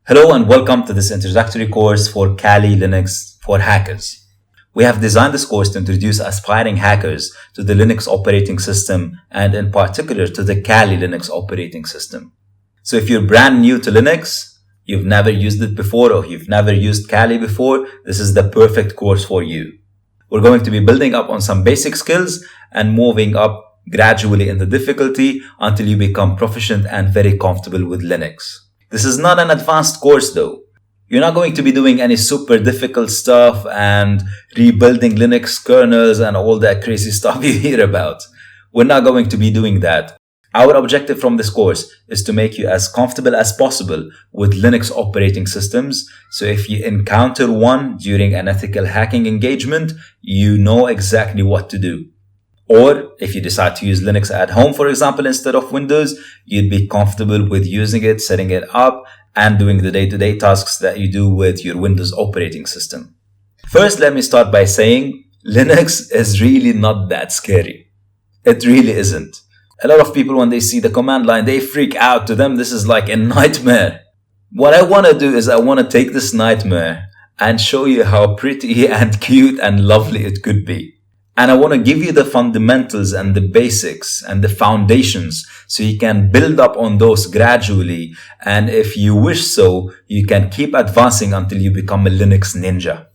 Hello and welcome to this introductory course for Kali Linux for hackers. We have designed this course to introduce aspiring hackers to the Linux operating system and in particular to the Kali Linux operating system. So if you're brand new to Linux, you've never used it before or you've never used Kali before, this is the perfect course for you. We're going to be building up on some basic skills and moving up gradually in the difficulty until you become proficient and very comfortable with Linux. This is not an advanced course though. You're not going to be doing any super difficult stuff and rebuilding Linux kernels and all that crazy stuff you hear about. We're not going to be doing that. Our objective from this course is to make you as comfortable as possible with Linux operating systems. So if you encounter one during an ethical hacking engagement, you know exactly what to do. Or if you decide to use Linux at home, for example, instead of Windows, you'd be comfortable with using it, setting it up, and doing the day-to-day tasks that you do with your Windows operating system. First, let me start by saying Linux is really not that scary. It really isn't. A lot of people, when they see the command line, they freak out. To them, this is like a nightmare. What I want to do is I want to take this nightmare and show you how pretty and cute and lovely it could be. And I want to give you the fundamentals and the basics and the foundations so you can build up on those gradually. And if you wish so, you can keep advancing until you become a Linux ninja.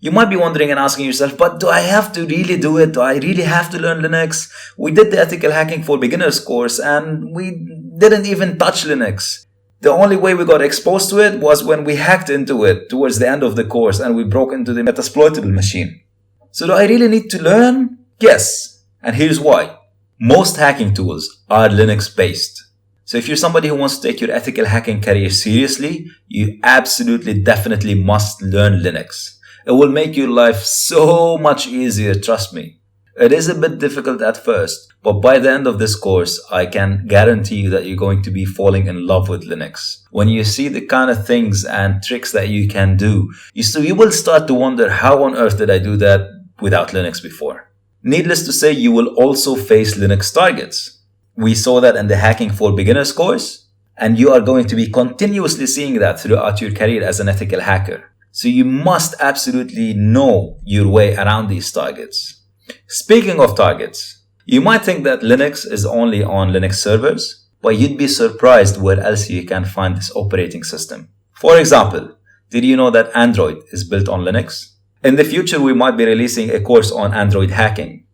You might be wondering and asking yourself, but do I have to really do it? Do I really have to learn Linux? We did the Ethical Hacking for Beginners course and we didn't even touch Linux. The only way we got exposed to it was when we hacked into it towards the end of the course and we broke into the Metasploitable machine. So do I really need to learn? Yes. And here's why. Most hacking tools are Linux based. So if you're somebody who wants to take your ethical hacking career seriously, you absolutely definitely must learn Linux. It will make your life so much easier, trust me. It is a bit difficult at first, but by the end of this course, I can guarantee you that you're going to be falling in love with Linux. When you see the kind of things and tricks that you can do, you will start to wonder, how on earth did I do that without Linux before? Needless to say, you will also face Linux targets. We saw that in the Hacking for Beginners course, and you are going to be continuously seeing that throughout your career as an ethical hacker. So you must absolutely know your way around these targets. Speaking of targets, you might think that Linux is only on Linux servers, but you'd be surprised where else you can find this operating system. For example, did you know that Android is built on Linux? In the future, we might be releasing a course on Android hacking.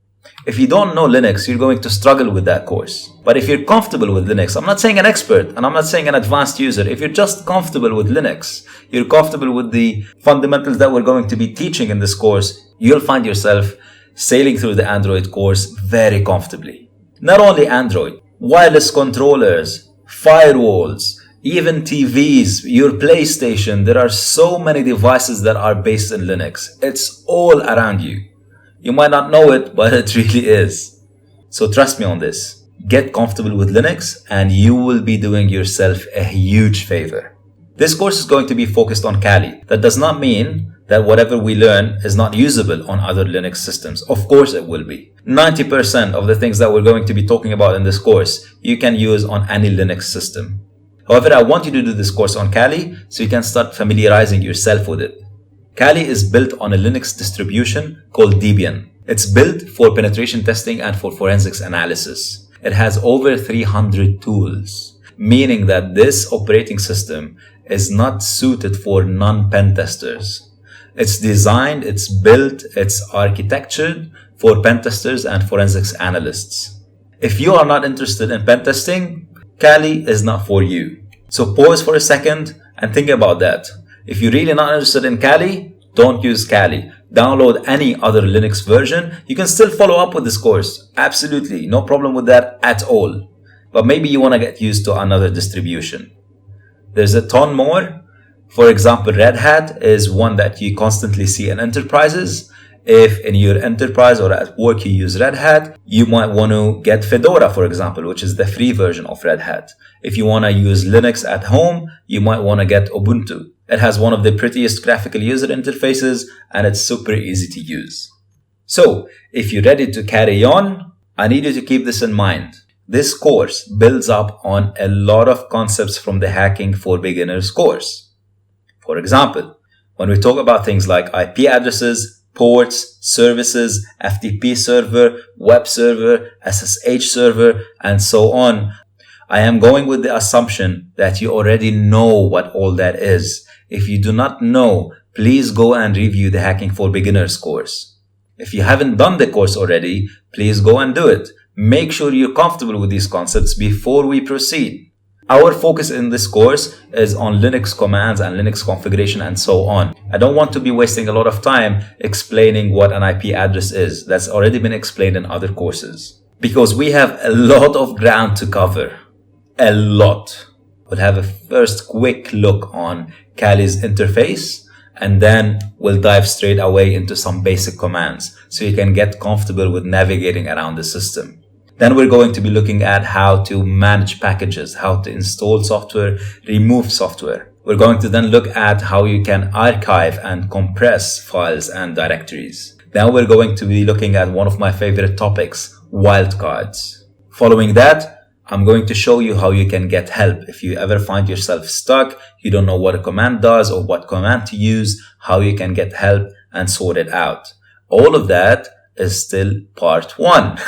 If you don't know Linux, you're going to struggle with that course. But if you're comfortable with Linux, I'm not saying an expert and I'm not saying an advanced user. If you're just comfortable with Linux, you're comfortable with the fundamentals that we're going to be teaching in this course, you'll find yourself sailing through the Android course very comfortably. Not only Android, wireless controllers, firewalls, even TVs, your PlayStation, there are so many devices that are based in Linux. It's all around you. You might not know it, but it really is. So trust me on this. Get comfortable with Linux and you will be doing yourself a huge favor. This course is going to be focused on Kali. That does not mean that whatever we learn is not usable on other Linux systems. Of course it will be. 90% of the things that we're going to be talking about in this course, you can use on any Linux system. However, I want you to do this course on Kali so you can start familiarizing yourself with it. Kali is built on a Linux distribution called Debian. It's built for penetration testing and for forensics analysis. It has over 300 tools, meaning that this operating system is not suited for non-pen testers. It's designed, it's built, it's architectured for pen testers and forensics analysts. If you are not interested in pen testing, Kali is not for you. So pause for a second and think about that. If you're really not interested in Kali, don't use Kali. Download any other Linux version. You can still follow up with this course. Absolutely, no problem with that at all. But maybe you want to get used to another distribution. There's a ton more. For example, Red Hat is one that you constantly see in enterprises. If in your enterprise or at work you use Red Hat, you might want to get Fedora, for example, which is the free version of Red Hat. If you want to use Linux at home, you might want to get Ubuntu. It has one of the prettiest graphical user interfaces and it's super easy to use. So, if you're ready to carry on, I need you to keep this in mind. This course builds up on a lot of concepts from the Hacking for Beginners course. For example, when we talk about things like IP addresses, ports, services, FTP server, web server, SSH server, and so on, I am going with the assumption that you already know what all that is. If you do not know, please go and review the Hacking for Beginners course. If you haven't done the course already, please go and do it. Make sure you're comfortable with these concepts before we proceed. Our focus in this course is on Linux commands and Linux configuration and so on. I don't want to be wasting a lot of time explaining what an IP address is. That's already been explained in other courses. Because we have a lot of ground to cover. A lot. We'll have a first quick look on Kali's interface, and then we'll dive straight away into some basic commands so you can get comfortable with navigating around the system. Then we're going to be looking at how to manage packages, how to install software, remove software. We're going to then look at how you can archive and compress files and directories. Then we're going to be looking at one of my favorite topics, wildcards. Following that, I'm going to show you how you can get help. If you ever find yourself stuck, you don't know what a command does or what command to use, how you can get help and sort it out. All of that is still part 1.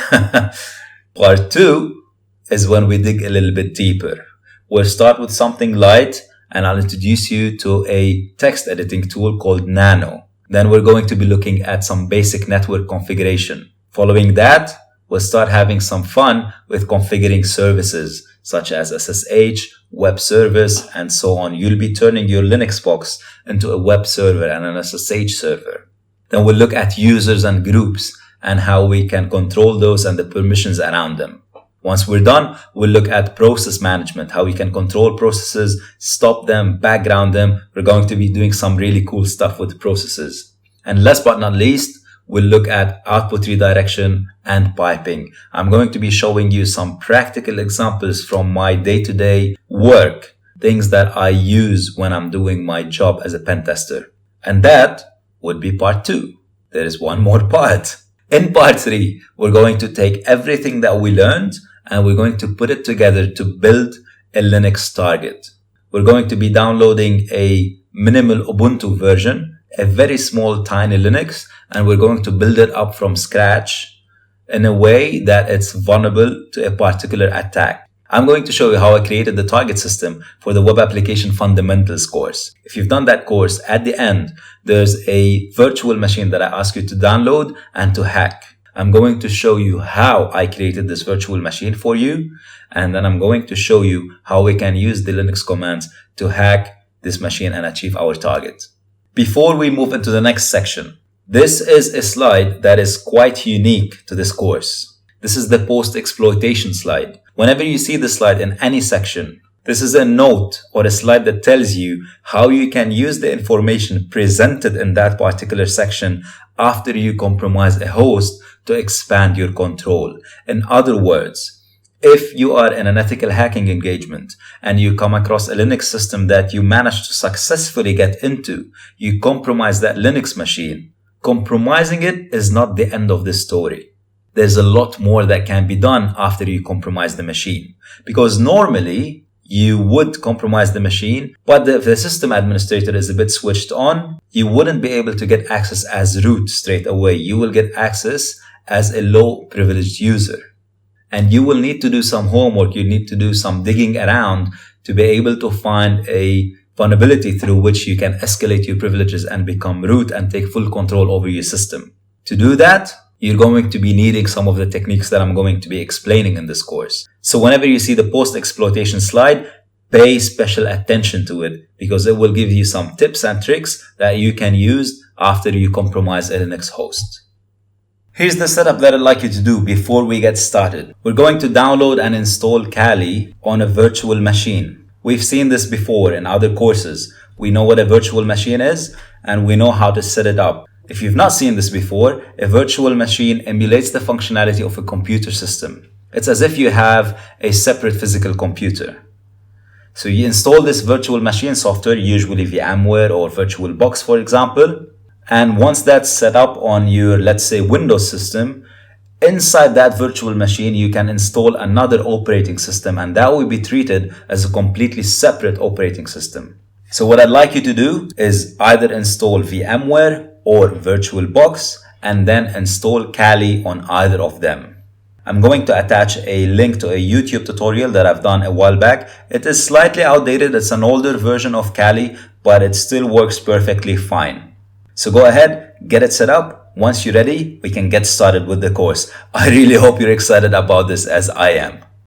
Part 2 is when we dig a little bit deeper. We'll start with something light and I'll introduce you to a text editing tool called Nano. Then we're going to be looking at some basic network configuration. Following that, we'll start having some fun with configuring services such as SSH, web service, and so on. You'll be turning your Linux box into a web server and an SSH server. Then we'll look at users and groups and how we can control those and the permissions around them. Once we're done, we'll look at process management, how we can control processes, stop them, background them. We're going to be doing some really cool stuff with processes. And last but not least, we'll look at output redirection and piping. I'm going to be showing you some practical examples from my day-to-day work, things that I use when I'm doing my job as a pen tester. And that would be part 2. There is one more part. In part 3, we're going to take everything that we learned and we're going to put it together to build a Linux target. We're going to be downloading a minimal Ubuntu version, a very small tiny Linux, and we're going to build it up from scratch in a way that it's vulnerable to a particular attack. I'm going to show you how I created the target system for the Web Application Fundamentals course. If you've done that course, at the end, there's a virtual machine that I ask you to download and to hack. I'm going to show you how I created this virtual machine for you, and then I'm going to show you how we can use the Linux commands to hack this machine and achieve our target. Before we move into the next section, this is a slide that is quite unique to this course. This is the post-exploitation slide. Whenever you see this slide in any section, this is a note or a slide that tells you how you can use the information presented in that particular section after you compromise a host to expand your control. In other words, if you are in an ethical hacking engagement and you come across a Linux system that you manage to successfully get into, you compromise that Linux machine. Compromising it is not the end of the story. There's a lot more that can be done after you compromise the machine. Because normally, you would compromise the machine, but if the system administrator is a bit switched on, you wouldn't be able to get access as root straight away. You will get access as a low privileged user. And you will need to do some homework. You need to do some digging around to be able to find a vulnerability through which you can escalate your privileges and become root and take full control over your system. To do that, you're going to be needing some of the techniques that I'm going to be explaining in this course. So whenever you see the post-exploitation slide, pay special attention to it because it will give you some tips and tricks that you can use after you compromise a Linux host. Here's the setup that I'd like you to do before we get started. We're going to download and install Kali on a virtual machine. We've seen this before in other courses. We know what a virtual machine is and we know how to set it up. If you've not seen this before, a virtual machine emulates the functionality of a computer system. It's as if you have a separate physical computer. So you install this virtual machine software, usually VMware or VirtualBox, for example. And once that's set up on your, let's say, Windows system, inside that virtual machine, you can install another operating system, and that will be treated as a completely separate operating system. So what I'd like you to do is either install VMware or VirtualBox and then install Kali on either of them. I'm going to attach a link to a YouTube tutorial that I've done a while back. It is slightly outdated. It's an older version of Kali, but it still works perfectly fine. So go ahead, get it set up. Once you're ready, we can get started with the course. I really hope you're excited about this as I am.